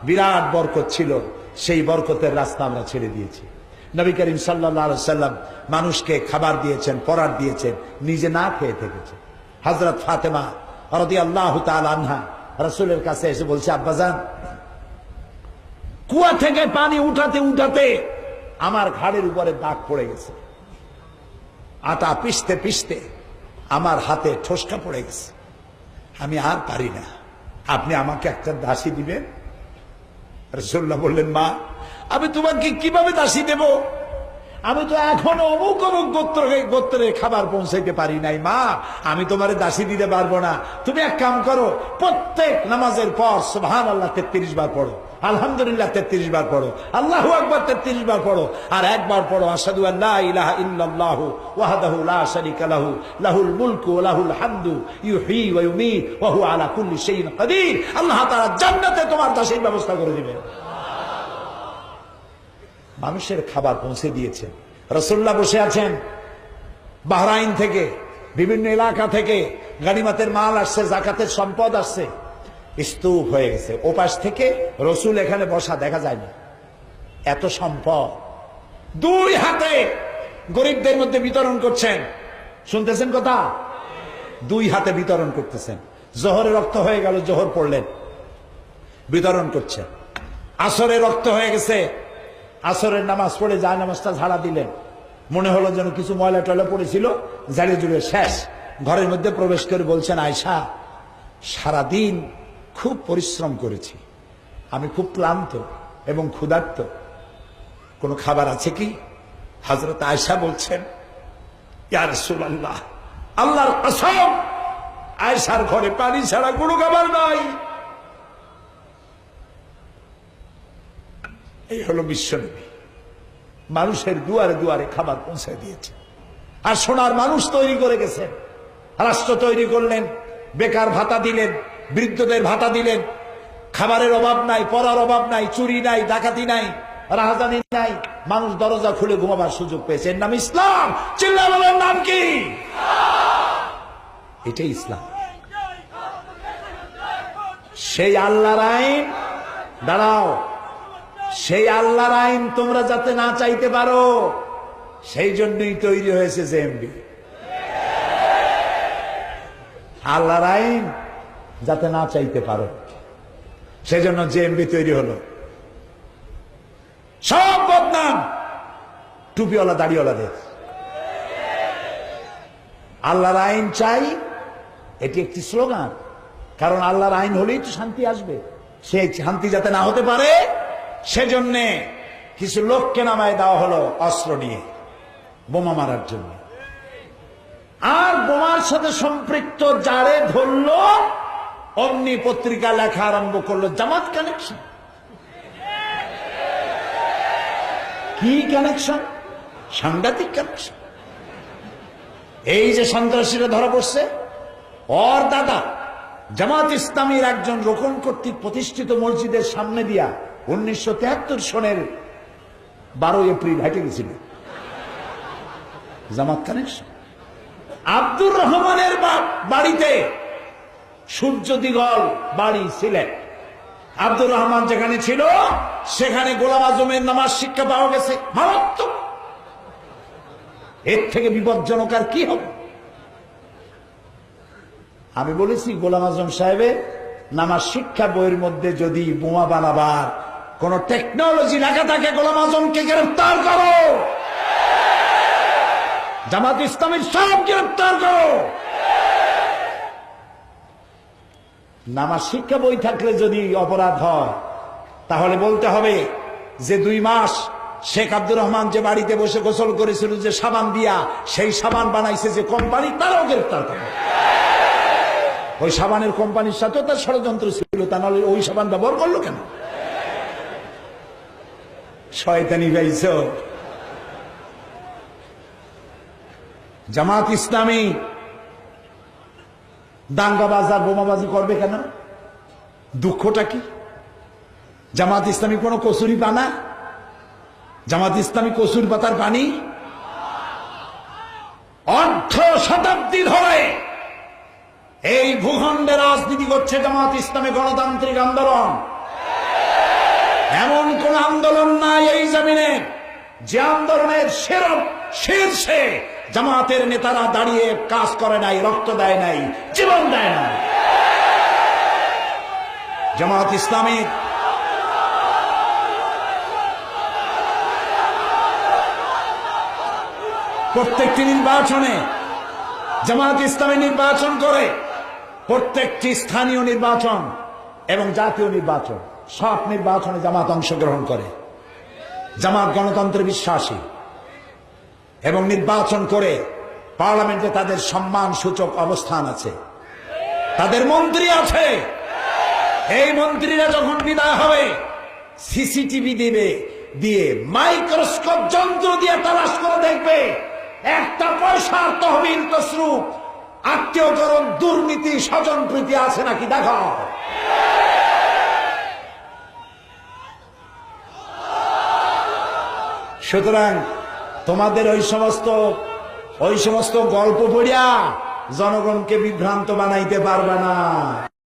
বিরাট বরকত ছিল, সেই বরকতের রাস্তা আমরা ছেড়ে দিয়েছি। নবী করিম সাল্লাল্লাহু আলাইহি সাল্লাম মানুষকে খাবার দিয়েছেন, পরার দিয়েছেন, নিজে না খেয়ে থেকেছেন। হযরত ফাতেমা রাদিয়াল্লাহু তাআলা আনহা রাসূলের কাছে এসে বলছে, আব্বাজান, কুয়া থেকে পানি উঠাতে উঠাতে আমার ঘাড়ের উপরে দাগ পড়ে গেছে, আটা পিষতে পিষতে আমার হাতে ঠোসকা পড়ে গেছে, আমি আর পারি না, আপনি আমাকে একটা দাসী দিবেন? রাসূলুল্লাহ বললেন, মা, আমি তোমাকে কিভাবে দাসী দেব? আমি তো এখনো অমুক অমুক গোত্রে খাবার পৌঁছাইতে পারি নাই, মা, আমি তোমারে দাসী দিতে পারবো না। তুমি এক কাম করো, প্রত্যেক নামাজের পর সুবহানাল্লাহ 33 বার পড়ো, আলহামদুলিল্লাহ 33 বার পড়ো, আল্লাহু আকবার 33 বার পড়ো, আর একবার পড়ো আশহাদু আল্লা ইলাহা ইল্লাল্লাহু ওয়াহদাহু লা শারীকা লাহু লাহুল মুলকু ওয়া লাহুল হামদু ইউহয়ী ওয়া ইউমীত ওয়া হুয়া আলা কুল্লি শাইইন কাদির। আল্লাহ তাআলা জান্নাতে তোমার দাসীর ব্যবস্থা করে দিবেন। মানুষের খাবার পৌঁছে দিয়েছেন। রাসূলুল্লাহ বসে আছেন, বাহরাইন থেকে বিভিন্ন এলাকা থেকে গানিমতের মাল আসছে, যাকাতের সম্পদ আসছে, স্তূপ হয়ে গেছে। ওপাশ থেকে রসুল এখানে বসা দেখা যায় না, এত সম্পদ। দুই হাতে গরিবদের মধ্যে বিতরণ করছেন, শুনতেছেন কথা? দুই হাতে বিতরণ করতেছেন। জোহরে রক্ত হয়ে গেল, জোহর পড়লেন, বিতরণ করছেন। আসরে রক্ত হয়ে গেছে, আসরের নামাজ পড়ে যায় নামাজটা ঝাড়া দিলেন, মনে হলো যেন কিছু ময়লা টয়লা পড়েছিল, ঝাড়িয়ে জুড়ে শেষ। ঘরের মধ্যে প্রবেশ করে বলছেন, আয়েশা, সারাদিন খুব পরিশ্রম করেছি, আমি খুব ক্লান্ত এবং ক্ষুধার্ত, কোনো খাবার আছে কি? হযরত আয়েশা বলছেন, ইয়া রাসূলুল্লাহ, আল্লাহর কসম, আয়েশার ঘরে পানি ছাড়া কোনো খাবার নাই। এই হলো বিশ্বনবী, মানুষের দুয়ারে দুয়ারে খাবার পৌঁছে দিয়েছে। আর সোনার মানুষ তৈরি করে গেছেন, রাষ্ট্র তৈরি করলেন, বেকার ভাতা দিলেন, বৃদ্ধদের ভাতা দিলেন, খাবারের অভাব নাই, পড়ার অভাব নাই, চুরি নাই, ডাকাতি নাই, রাহাজানি নাই, মানুষ দরজা খুলে ঘুমাবার সুযোগ পেয়েছে। এর নাম ইসলাম। চিল্লায় বলেন, নাম কি? এটাই ইসলাম। সেই আল্লাহর আইন, দাঁড়াও, সেই আল্লাহর আইন তোমরা যাতে না চাইতে পারো, সেই জন্যই তৈরি হয়েছে জেএমবি। আল্লাহর আইন যাতে না চাইতে পারো, সেজন্য জেএমবি তৈরি হলো। সব বদনাম টুপিওয়ালা দাড়িওয়ালাদের। আল্লাহর আইন চাই, এটি একটি স্লোগান, কারণ আল্লাহর আইন হলেই তো শান্তি আসবে। সেই শান্তি যাতে না হতে পারে, সেজন্য কিছু লোককে নামায় দেওয়া হলো অস্ত্র নিয়ে বোমা মারার জন্য। আর বোমার সাথে সম্পৃক্ত যারে ধরলো, অমনি পত্রিকা লেখা আরম্ভ করলো, জামাত কানেকশন। কি কানেকশন? সাংঘাতিক কানেকশন। এই যে সন্ত্রাসীরা ধরা পড়ছে, ওর দাদা জামাত ইসলামীর একজন রোকন কর্তৃক প্রতিষ্ঠিত মসজিদের সামনে দিয়া 1973 সনের 12 এপ্রিল হেঁটে গেছিল। জামাত কানেকশন। আব্দুর রহমানের বাড়িতে সূর্য দিগল বাড়ি সিলেট, আব্দুর রহমান যেখানে ছিল সেখানে গোলাম আজমের নামাজ শিক্ষা পাওয়া গেছে। মারাত্মক। এর থেকে বিপজ্জনক আর কি হবে? আমি বলেছি, গোলাম আজম সাহেবের নামাজ শিক্ষা বইয়ের মধ্যে যদি বোমা বানাবার কোন টেকনোলজি লেখা থাকে, গোলাম আজমকে গ্রেফতার করো, জামাত ইসলামীর সব গ্রেফতার করো। নামাজ শিক্ষা বই থাকলে যদি অপরাধ হয়, তাহলে বলতে হবে যে 2 মাস শেখ আব্দুর রহমান যে বাড়িতে বসে গোসল করেছিল যে সাবান দিয়া, সেই সাবান বানাইছে যে কোম্পানি, তারাও গ্রেফতার করে। ওই সাবানের কোম্পানির সাথেও তার ষড়যন্ত্র ছিল, তা নাহলে ওই সাবান ব্যবহার করলো কেন? শয়তানি গাইছ। জামাত ইসলামী দাঙ্গাবাজ আর বোমাবাজি করবে কেন? দুঃখটা কি? জামাত ইসলামী কোন কসুরি পানা? জামাত ইসলামী কসুরি পাতার পানি? অর্ধ শতাব্দী ধরে এই ভূখণ্ডে রাজনীতি করছে জামাত ইসলামী গণতান্ত্রিক আন্দোলন। এমন কোন আন্দোলন নাই এই জমিনে যে আন্দোলনের শীর্ষে জামাতের নেতারা দাঁড়িয়ে কাজ করে নাই, রক্ত দেয় নাই, জীবন দেয় নাই। জামাত ইসলামী প্রত্যেকটি নির্বাচনে জামাত ইসলামী নির্বাচন করে, প্রত্যেকটি স্থানীয় নির্বাচন এবং জাতীয় নির্বাচন, সব নির্বাচনে জামাত অংশগ্রহণ করে। জামাত গণতন্ত্রে বিশ্বাসী এবং নির্বাচন করে পার্লামেন্টে তাদের সম্মান সূচক অবস্থান আছে, তাদের মন্ত্রী আছে। এই মন্ত্রীরা যখন বিদায় হবে সিসিটিভি দিয়ে মাইক্রোস্কোপ যন্ত্র দিয়ে তালাশ করে দেখবে একটা পয়সার তহবিল তসরুপ আত্মীয়করণ দুর্নীতি স্বজন প্রীতি আছে নাকি দেখো। সুতরাং তোমাদের ওই সমস্ত গল্প পড়িয়া জনগণকে বিভ্রান্ত বানাইতে পারবে না।